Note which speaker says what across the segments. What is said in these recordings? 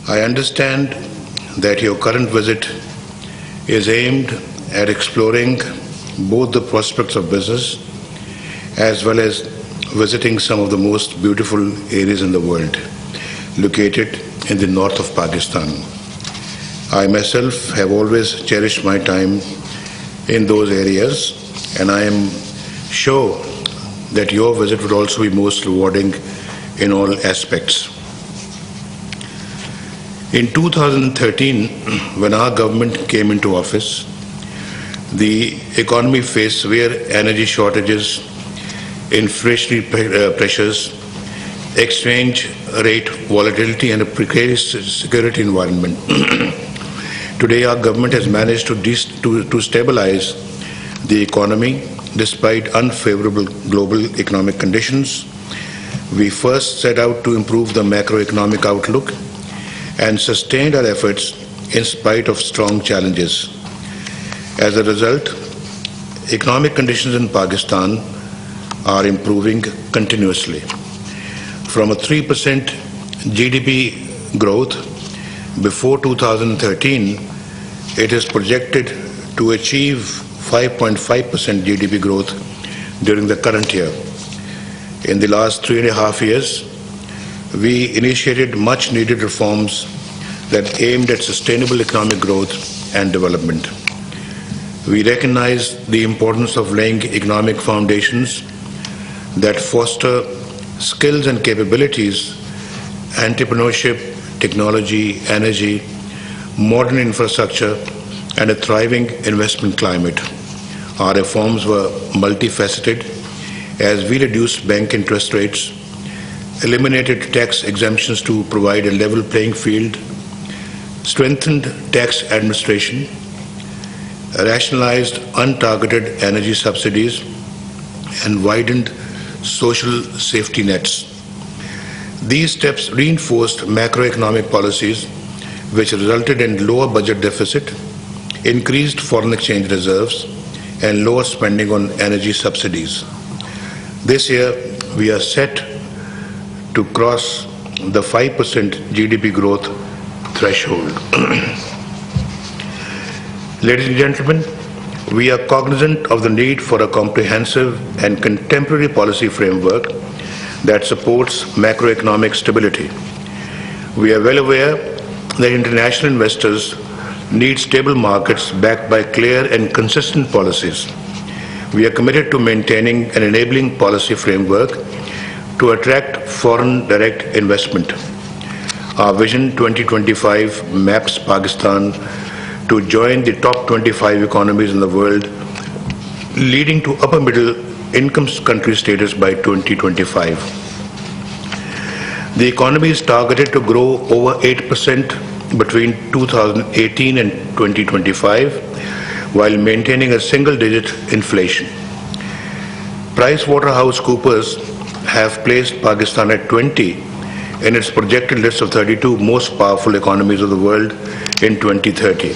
Speaker 1: I understand that your current visit is aimed at exploring both the prospects of business as well as visiting some of the most beautiful areas in the world located in the north of Pakistan. I myself have always cherished my time in those areas, and I am sure that your visit would also be most rewarding in all aspects. In 2013, when our government came into office, the economy faced severe energy shortages, inflationary pressures, exchange rate volatility, and a precarious security environment. Today, our government has managed to stabilize the economy despite unfavorable global economic conditions. We first set out to improve the macroeconomic outlook and sustained our efforts in spite of strong challenges. As a result, economic conditions in Pakistan are improving continuously. From a 3% GDP growth before 2013, it is projected to achieve 5.5% GDP growth during the current year. In the last 3.5 years, we initiated much needed reforms that aimed at sustainable economic growth and development. We recognize the importance of laying economic foundations that foster skills and capabilities, entrepreneurship, technology, energy, modern infrastructure, and a thriving investment climate. Our reforms were multifaceted as we reduced bank interest rates, eliminated tax exemptions to provide a level playing field, strengthened tax administration, rationalized untargeted energy subsidies, and widened social safety nets. These steps reinforced macroeconomic policies which resulted in lower budget deficit, increased foreign exchange reserves, and lower spending on energy subsidies. This year, we are set to cross the 5% GDP growth threshold. Ladies and gentlemen, we are cognizant of the need for a comprehensive and contemporary policy framework that supports macroeconomic stability. We are well aware that international investors need stable markets backed by clear and consistent policies. We are committed to maintaining an enabling policy framework to attract foreign direct investment. Our Vision 2025 maps Pakistan to join the top 25 economies in the world, leading to upper middle income country status by 2025. The economy is targeted to grow over 8% between 2018 and 2025, while maintaining a single-digit inflation. PricewaterhouseCoopers have placed Pakistan at 20 in its projected list of 32 most powerful economies of the world in 2030.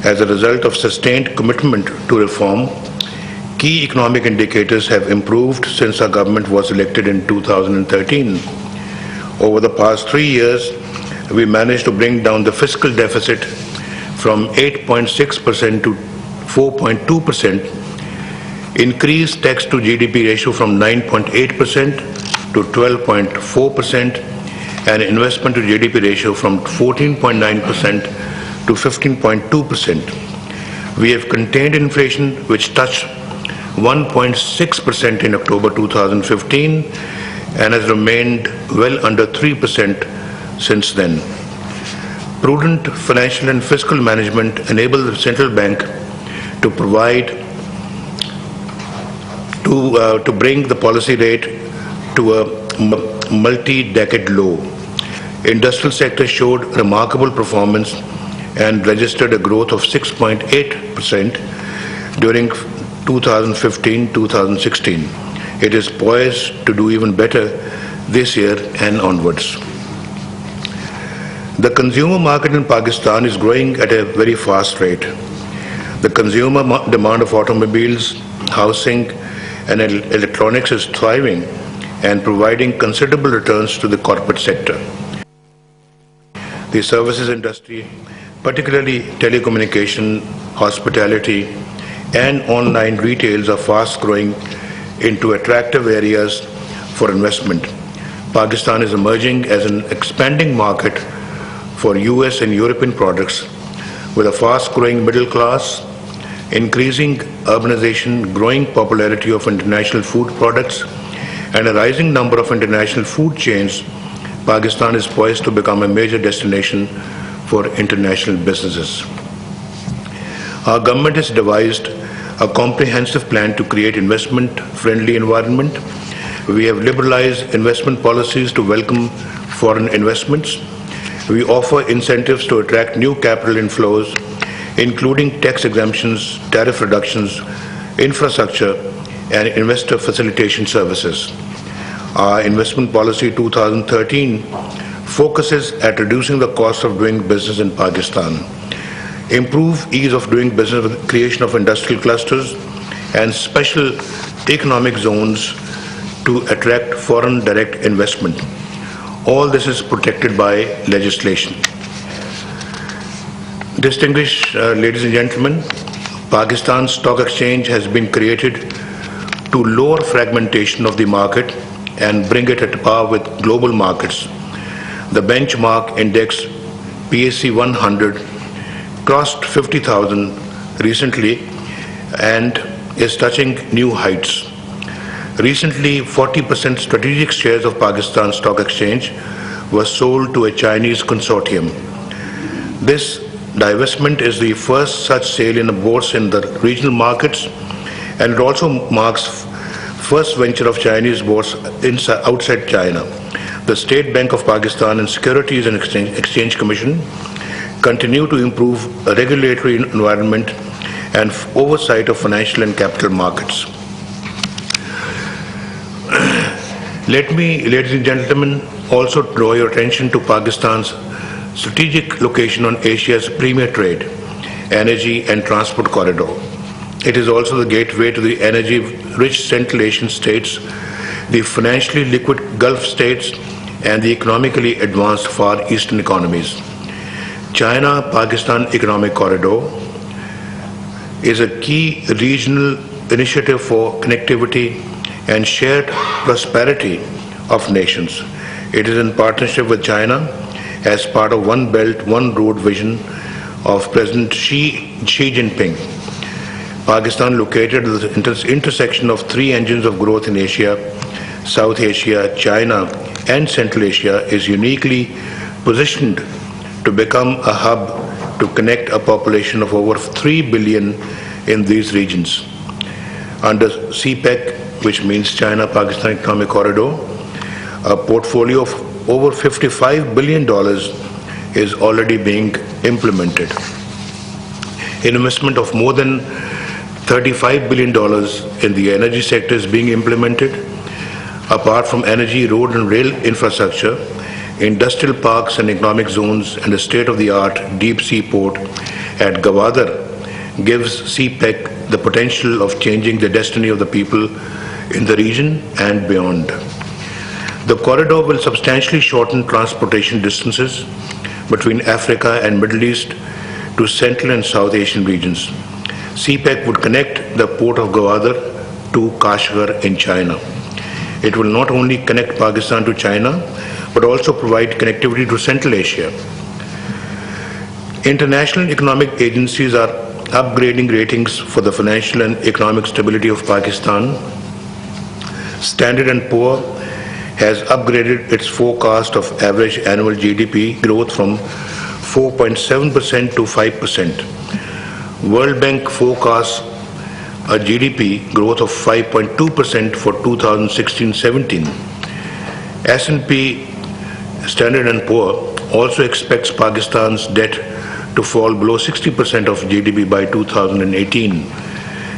Speaker 1: As a result of sustained commitment to reform, key economic indicators have improved since our government was elected in 2013. Over the past 3 years, we managed to bring down the fiscal deficit from 8.6% to 4.2%, increase tax to GDP ratio from 9.8% to 12.4%, and investment to GDP ratio from 14.9% to 15.2%. We have contained inflation, which touched 1.6% in October 2015 and has remained well under 3% since then. Prudent financial and fiscal management enabled the central bank to bring the policy rate to a multi-decade low. Industrial sector showed remarkable performance and registered a growth of 6.8% during 2015-2016. It is poised to do even better this year and onwards. The consumer market in Pakistan is growing at a very fast rate. The consumer demand of automobiles, housing, and electronics is thriving and providing considerable returns to the corporate sector. The services industry, particularly telecommunication, hospitality, and online retails, are fast growing into attractive areas for investment. Pakistan is emerging as an expanding market for US and European products with a fast-growing middle class, increasing urbanization, growing popularity of international food products, and a rising number of international food chains. Pakistan is poised to become a major destination for international businesses. Our government has devised a comprehensive plan to create investment-friendly environment. We have liberalized investment policies to welcome foreign investments. We offer incentives to attract new capital inflows, including tax exemptions, tariff reductions, infrastructure, and investor facilitation services. Our investment policy 2013 focuses at reducing the cost of doing business in Pakistan, improve ease of doing business with creation of industrial clusters and special economic zones to attract foreign direct investment. All this is protected by legislation. Distinguished ladies and gentlemen, Pakistan's stock exchange has been created to lower fragmentation of the market and bring it at par with global markets. The benchmark index PSC 100 crossed 50,000 recently and is touching new heights. Recently, 40% strategic shares of Pakistan Stock Exchange were sold to a Chinese consortium. This divestment is the first such sale in a bourse in the regional markets, and it also marks first venture of Chinese bourse outside China. The State Bank of Pakistan and Securities and Exchange Commission continue to improve a regulatory environment and oversight of financial and capital markets. Let me, ladies and gentlemen, also draw your attention to Pakistan's strategic location on Asia's premier trade, energy and transport corridor. It is also the gateway to the energy-rich Central Asian states, the financially liquid Gulf states, and the economically advanced Far Eastern economies. China-Pakistan Economic Corridor is a key regional initiative for connectivity and shared prosperity of nations. It is in partnership with China as part of One Belt, One Road vision of President Xi Jinping. Pakistan, located at the intersection of three engines of growth in Asia, South Asia, China, and Central Asia, is uniquely positioned to become a hub to connect a population of over 3 billion in these regions. Under CPEC, which means China-Pakistan Economic Corridor, a portfolio of over $55 billion is already being implemented. Investment of more than $35 billion in the energy sector is being implemented. Apart from energy, road and rail infrastructure, industrial parks and economic zones, and a state-of-the-art deep-sea port at Gwadar gives CPEC the potential of changing the destiny of the people in the region and beyond. The corridor will substantially shorten transportation distances between Africa and Middle East to Central and South Asian regions. CPEC would connect the port of Gwadar to Kashgar in China. It will not only connect Pakistan to China, but also provide connectivity to Central Asia. International economic agencies are upgrading ratings for the financial and economic stability of Pakistan. Standard & Poor has upgraded its forecast of average annual GDP growth from 4.7% to 5%. World Bank forecasts a GDP growth of 5.2% for 2016-17. S&P Standard & Poor also expects Pakistan's debt to fall below 60% of GDP by 2018.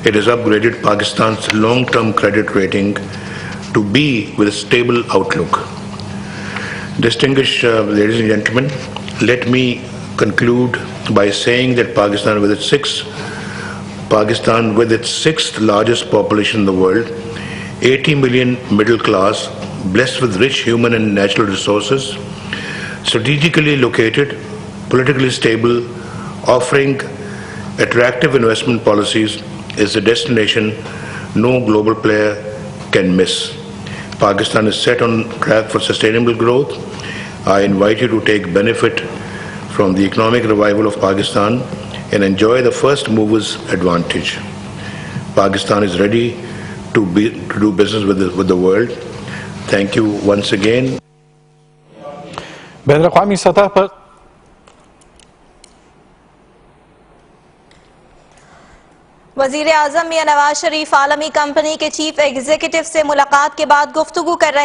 Speaker 1: It has upgraded Pakistan's long-term credit rating to B with a stable outlook. Distinguished ladies and gentlemen, let me conclude by saying that Pakistan with its sixth largest population in the world, 80 million middle class, blessed with rich human and natural resources, strategically located, politically stable, offering attractive investment policies is a destination no global player can miss. Pakistan is set on track for sustainable growth. I invite you to take benefit from the economic revival of Pakistan and enjoy the first movers advantage. Pakistan is ready to do business with the world. Thank you once again.
Speaker 2: بین الاقوامی سطح پر
Speaker 3: वजीर आजम मियां नवाज शरीफ आलमी company के chief executive से मुलाकात के बाद गुफ्तगू कर रहे